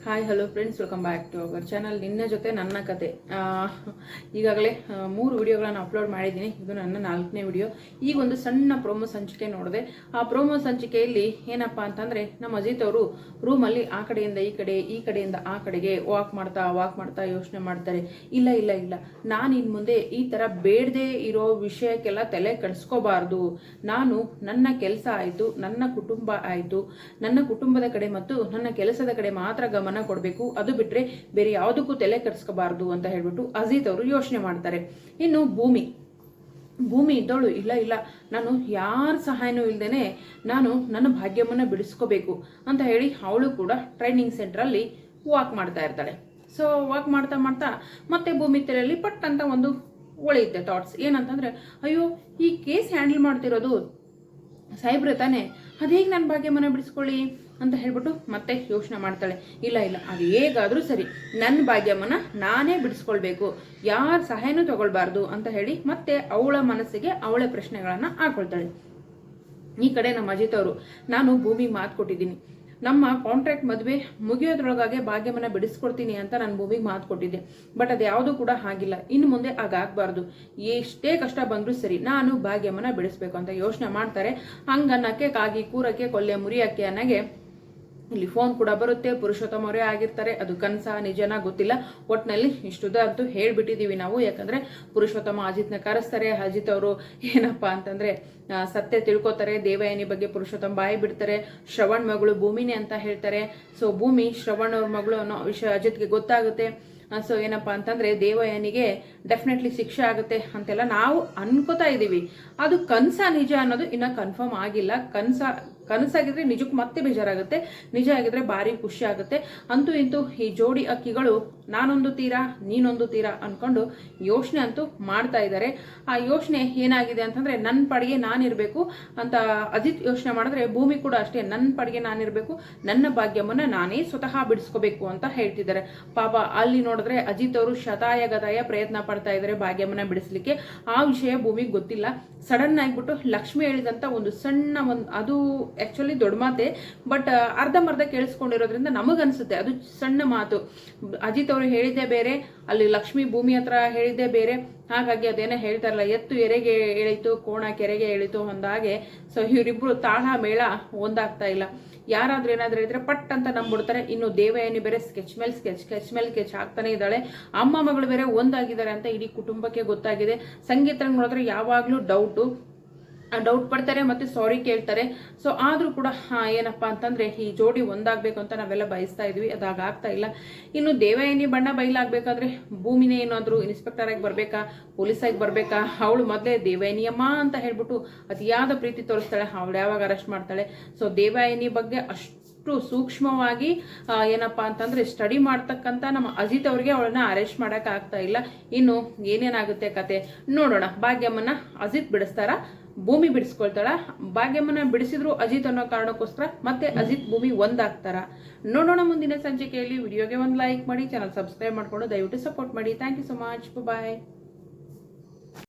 Hi hello friends, welcome back to our channel. ನಿನ್ನ ಜೊತೆ ನನ್ನ ಕತೆ. ಈಗಾಗಲೇ 3 ವಿಡಿಯೋಗಳನ್ನು ಅಪ್ಲೋಡ್ ಮಾಡಿದ್ದೀನಿ. ಇದು ನನ್ನ 4ನೇ ವಿಡಿಯೋ. ಈಗ ಒಂದು ಸಣ್ಣ ಪ್ರೋಮೋ ಸಂಚಿಕೆ ನೋಡಿದೆ. ಆ ಪ್ರೋಮೋ ಸಂಚಿಕೆಯಲ್ಲಿ ಏನಪ್ಪಾ ಅಂತಂದ್ರೆ, ನಮ್ಮ ಅಜಿತ್ ಅವರು ರೂಮಲ್ಲಿ ಆ ಕಡೆಯಿಂದ ಈ ಕಡೆ, ಈ ಕಡೆಯಿಂದ ಆ ಕಡೆಗೆ ವಾಕ್ ಮಾಡ್ತಾ ಯೋಚನೆ ಮಾಡ್ತಾರೆ. ಇಲ್ಲ ಇಲ್ಲ ಇಲ್ಲ, ನಾನು ಇನ್ನು ಮುಂದೆ ಈ ತರ ಬೇಡದೆ ಇರೋ ವಿಷಯಕ್ಕೆಲ್ಲ ತಲೆ ಕೆಡಿಸ್ಕೋಬಾರ್ದು. ನಾನು ನನ್ನ ಕೆಲಸ ಆಯ್ತು, ನನ್ನ ಕುಟುಂಬ ಆಯ್ತು, ನನ್ನ ಕುಟುಂಬದ ಕಡೆ ಮತ್ತು ನನ್ನ ಕೆಲಸದ ಕಡೆ ಮಾತ್ರ ಗಮನ ಕೊಡಬೇಕು. ಅದು ಬಿಟ್ರೆ ಬೇರೆ ಯಾವುದಕ್ಕೂ ತಲೆ ಕೆಡಿಸ್ಕೋಬಾರ್ದು ಅಂತ ಹೇಳ್ಬಿಟ್ಟು ಅಜಿತ್ ಅವರು ಯೋಚನೆ ಮಾಡ್ತಾರೆ. ಇನ್ನು ಭೂಮಿ ಇದ್ದವಳು, ಇಲ್ಲ ಇಲ್ಲ, ನಾನು ಯಾರ ಸಹಾಯನೂ ಇಲ್ದೇನೆ ನಾನು ನನ್ನ ಭಾಗ್ಯವನ್ನ ಬಿಡಿಸ್ಕೋಬೇಕು ಅಂತ ಹೇಳಿ ಅವಳು ಕೂಡ ಟ್ರೈನಿಂಗ್ ಸೆಂಟರ್ ವಾಕ್ ಮಾಡ್ತಾ ಇರ್ತಾಳೆ. ಸೊ ವಾಕ್ ಮಾಡ್ತಾ ಮಾಡ್ತಾ ಮತ್ತೆ ಭೂಮಿ ತಲೆಯಲ್ಲಿ ಪಟ್ ಅಂತ ಒಂದು ಒಳೆಯುತ್ತೆ ಥಾಟ್ಸ್. ಏನಂತಂದ್ರೆ, ಅಯ್ಯೋ, ಈ ಕೇಸ್ ಹ್ಯಾಂಡಲ್ ಮಾಡ್ತಿರೋದು ಸಾಹೇಬ್ರೆ ತಾನೆ, ಅದೇಗೆ ನನ್ನ ಭಾಗ್ಯಮನ ಬಿಡಿಸ್ಕೊಳ್ಳಿ ಅಂತ ಹೇಳ್ಬಿಟ್ಟು ಮತ್ತೆ ಯೋಚನೆ ಮಾಡ್ತಾಳೆ. ಇಲ್ಲ ಇಲ್ಲ, ಅದು ಹೇಗಾದ್ರೂ ಸರಿ, ನನ್ನ ಭಾಗ್ಯಮನ ನಾನೇ ಬಿಡಿಸ್ಕೊಳ್ಬೇಕು, ಯಾರ ಸಹಾಯನೂ ತಗೊಳ್ಬಾರ್ದು ಅಂತ ಹೇಳಿ ಮತ್ತೆ ಅವಳ ಮನಸ್ಸಿಗೆ ಅವಳ ಪ್ರಶ್ನೆಗಳನ್ನ ಹಾಕೊಳ್ತಾಳೆ. ಈ ಕಡೆ ನಮ್ಮ ಅಜಿತ್ ಅವರು, ನಾನು ಭೂಮಿಗೆ ಮಾತು ಕೊಟ್ಟಿದ್ದೀನಿ, ನಮ್ಮ ಕಾಂಟ್ರಾಕ್ಟ್ ಮದುವೆ ಮುಗಿಯೋದ್ರೊಳಗಾಗಿ ಭಾಗ್ಯಮನ ಬಿಡಿಸ್ಕೊಡ್ತೀನಿ ಅಂತ ನಾನು ಭೂಮಿಗೆ ಮಾತು ಕೊಟ್ಟಿದ್ದೆ. ಬಟ್ ಅದು ಯಾವುದೂ ಕೂಡ ಆಗಿಲ್ಲ. ಇನ್ನು ಮುಂದೆ ಆಗಾಗಬಾರ್ದು. ಎಷ್ಟೇ ಕಷ್ಟ ಬಂದರೂ ಸರಿ, ನಾನು ಭಾಗ್ಯಮನ ಬಿಡಿಸ್ಬೇಕು ಅಂತ ಯೋಚನೆ ಮಾಡ್ತಾರೆ. ಹಂಗನ್ನಕ್ಕೆ ಕಾಗಿ ಕೂರಕ್ಕೆ ಕೊಲ್ಲೆ ಮುರಿಯಕ್ಕೆ ಅನ್ನಗೆ ಇಲ್ಲಿ ಫೋನ್ ಕೂಡ ಬರುತ್ತೆ. ಪುರುಷೋತ್ತಮ ಅವರೇ ಆಗಿರ್ತಾರೆ. ಅದು ಕನಸ ನಿಜನ ಗೊತ್ತಿಲ್ಲ. ಒಟ್ಟಿನಲ್ಲಿ ಇಷ್ಟುದ ಅಂತೂ ಹೇಳ್ಬಿಟ್ಟಿದೀವಿ ನಾವು. ಯಾಕಂದ್ರೆ ಪುರುಷೋತ್ತಮ ಅಜಿತ್ನ ಕರೆಸ್ತಾರೆ. ಅಜಿತ್ ಅವರು ಏನಪ್ಪಾ ಅಂತಂದ್ರೆ ಸತ್ಯ ತಿಳ್ಕೊತಾರೆ. ದೇವಯಾನಿ ಬಗ್ಗೆ ಪುರುಷೋತ್ತಮ ಬಾಯಿ ಬಿಡ್ತಾರೆ. ಶ್ರವಣ್ ಮಗಳು ಭೂಮಿನೇ ಅಂತ ಹೇಳ್ತಾರೆ. ಸೊ ಭೂಮಿ ಶ್ರವಣ್ ಅವ್ರ ಮಗಳು ಅನ್ನೋ ವಿಷಯ ಅಜಿತ್ಗೆ ಗೊತ್ತಾಗುತ್ತೆ. ಸೊ ಏನಪ್ಪಾ ಅಂತಂದ್ರೆ ದೇವಯಾನಿಗೆ ಡೆಫಿನೆಟ್ಲಿ ಶಿಕ್ಷೆ ಆಗುತ್ತೆ ಅಂತೆಲ್ಲ ನಾವು ಅನ್ಕೋತಾ ಇದೀವಿ. ಅದು ಕನಸ ನಿಜ ಅನ್ನೋದು ಇನ್ನ ಕನ್ಫರ್ಮ್ ಆಗಿಲ್ಲ. ಕನಸಾಗಿದ್ರೆ ನಿಜಕ್ಕೂ ಮತ್ತೆ ಬೇಜಾರಾಗುತ್ತೆ, ನಿಜ ಆಗಿದ್ರೆ ಭಾರಿ ಖುಷಿ ಆಗುತ್ತೆ. ಅಂತೂ ಇಂತೂ ಈ ಜೋಡಿ ಅಕ್ಕಿಗಳು ನಾನೊಂದು ತೀರಾ ನೀನೊಂದು ತೀರಾ ಅನ್ಕೊಂಡು ಯೋಚನೆ ಅಂತೂ ಮಾಡ್ತಾ ಇದ್ದಾರೆ. ಆ ಯೋಚನೆ ಏನಾಗಿದೆ ಅಂತಂದ್ರೆ, ನನ್ನ ಪಾಡಿಗೆ ನಾನಿರ್ಬೇಕು ಅಂತ ಅಜಿತ್ ಯೋಚನೆ ಮಾಡಿದ್ರೆ, ಭೂಮಿ ಕೂಡ ಅಷ್ಟೇ, ನನ್ನ ಪಾಡಿಗೆ ನಾನಿರ್ಬೇಕು, ನನ್ನ ಭಾಗ್ಯಮನ್ನ ನಾನೇ ಸ್ವತಃ ಬಿಡಿಸ್ಕೋಬೇಕು ಅಂತ ಹೇಳ್ತಿದ್ದಾರೆ. ಪಾಪ ಅಲ್ಲಿ ನೋಡಿದ್ರೆ ಅಜಿತ್ ಅವರು ಶತಾಯ ಗತಾಯ ಪ್ರಯತ್ನ ಪಡ್ತಾ ಇದ್ದಾರೆ ಭಾಗ್ಯಮನ್ನ ಬಿಡಿಸ್ಲಿಕ್ಕೆ. ಆ ವಿಷಯ ಭೂಮಿಗೆ ಗೊತ್ತಿಲ್ಲ. ಸಡನ್ ಆಗಿಬಿಟ್ಟು ಲಕ್ಷ್ಮಿ ಹೇಳಿದಂತ ಒಂದು ಸಣ್ಣ ಅದು ಆಕ್ಚುಲಿ ದೊಡ್ಡ ಮಾತೆ, ಬಟ್ ಅರ್ಧಂಬರ್ಧ ಕೇಳಿಸ್ಕೊಂಡಿರೋದ್ರಿಂದ ನಮಗನ್ಸುತ್ತೆ ಅದು ಸಣ್ಣ ಮಾತು. ಅಜಿತ್ ಅವರು ಹೇಳಿದ್ದೇ ಬೇರೆ, ಅಲ್ಲಿ ಲಕ್ಷ್ಮಿ ಭೂಮಿ ಹತ್ರ ಹೇಳಿದ್ದೇ ಬೇರೆ. ಹಾಗಾಗಿ ಅದೇನೋ ಹೇಳ್ತಾರಲ್ಲ, ಎತ್ತು ಎರೆಗೆ ಎಳಿತು, ಕೋಣ ಕೆರೆಗೆ ಎಳಿತು ಅಂದಾಗೆ. ಸೊ ಇವರಿಬ್ರು ತಾಳ ಮೇಳ ಒಂದಾಗ್ತಾ ಇಲ್ಲ. ಯಾರಾದ್ರೂ ಏನಾದ್ರೂ ಹೇಳಿದ್ರೆ ಪಟ್ ಅಂತ ನಂಬಿಡ್ತಾರೆ. ಇನ್ನು ದೇವಯಾನಿ ಬೇರೆ ಸ್ಕೆಚ್ ಮೇಲೆ ಸ್ಕೆಚ್ ಹಾಕ್ತಾನೆ ಇದ್ದಾಳೆ. ಅಮ್ಮ ಮಗಳು ಬೇರೆ ಒಂದಾಗಿದ್ದಾರೆ ಅಂತ ಇಡೀ ಕುಟುಂಬಕ್ಕೆ ಗೊತ್ತಾಗಿದೆ. ಸಂಗೀತ ನೋಡಿದ್ರೆ ಯಾವಾಗ್ಲೂ ಡೌಟ್ ಪಡ್ತಾರೆ ಮತ್ತೆ ಸಾರಿ ಕೇಳ್ತಾರೆ. ಸೊ ಆದ್ರೂ ಕೂಡ ಏನಪ್ಪಾ ಅಂತಂದ್ರೆ, ಈ ಜೋಡಿ ಒಂದಾಗ್ಬೇಕು ಅಂತ ನಾವೆಲ್ಲ ಬಯಸ್ತಾ ಇದ್ವಿ, ಅದಾಗ್ತಾ ಇಲ್ಲ. ಇನ್ನು ದೇವಯಾನಿ ಬಣ್ಣ ಬಯಲಾಗಬೇಕಾದ್ರೆ ಭೂಮಿನೇ ಏನಾದ್ರು ಇನ್ಸ್ಪೆಕ್ಟರ್ ಆಗಿ ಬರ್ಬೇಕಾ, ಪೊಲೀಸ್ ಆಗಿ ಬರ್ಬೇಕಾ? ಅವಳು ಮೊದಲೇ ದೇವಯಾನಿಯಮ್ಮ ಅಂತ ಹೇಳ್ಬಿಟ್ಟು ಅತಿಯಾದ ಪ್ರೀತಿ ತೋರಿಸ್ತಾಳೆ. ಅವಳು ಯಾವಾಗ ಅರೆಸ್ಟ್ ಮಾಡ್ತಾಳೆ? ಸೊ ದೇವಯಾನಿ ಬಗ್ಗೆ ಅಷ್ಟು ಸೂಕ್ಷ್ಮವಾಗಿ ಏನಪ್ಪಾ ಅಂತಂದ್ರೆ ಸ್ಟಡಿ ಮಾಡ್ತಕ್ಕಂತ ನಮ್ಮ ಅಜಿತ್ ಅವ್ರಿಗೆ ಅವಳನ್ನ ಅರೆಸ್ಟ್ ಮಾಡಕ್ ಆಗ್ತಾ ಇಲ್ಲ. ಇನ್ನು ಏನೇನಾಗುತ್ತೆ ಕತೆ ನೋಡೋಣ. ಭಾಗ್ಯಮ್ಮನ್ನ ಅಜಿತ್ ಬಿಡಿಸ್ತಾರ, ಭೂಮಿ ಬಿಡಿಸ್ಕೊಳ್ತಾಳ? ಭಾಗ್ಯಮ್ಮನ ಬಿಡಿಸಿದ್ರು ಅಜಿತ್ ಅನ್ನೋ ಕಾರಣಕ್ಕೋಸ್ಕರ ಮತ್ತೆ ಅಜಿತ್ ಭೂಮಿ ಒಂದಾಗ್ತಾರ? ನೋಡೋಣ ಮುಂದಿನ ಸಂಚಿಕೆಯಲ್ಲಿ. ವಿಡಿಯೋಗೆ ಒಂದು ಲೈಕ್ ಮಾಡಿ, ಚಾನಲ್ ಸಬ್ಸ್ಕ್ರೈಬ್ ಮಾಡ್ಕೊಂಡು ದಯವಿಟ್ಟು ಸಪೋರ್ಟ್ ಮಾಡಿ. Thank you so much. Bye.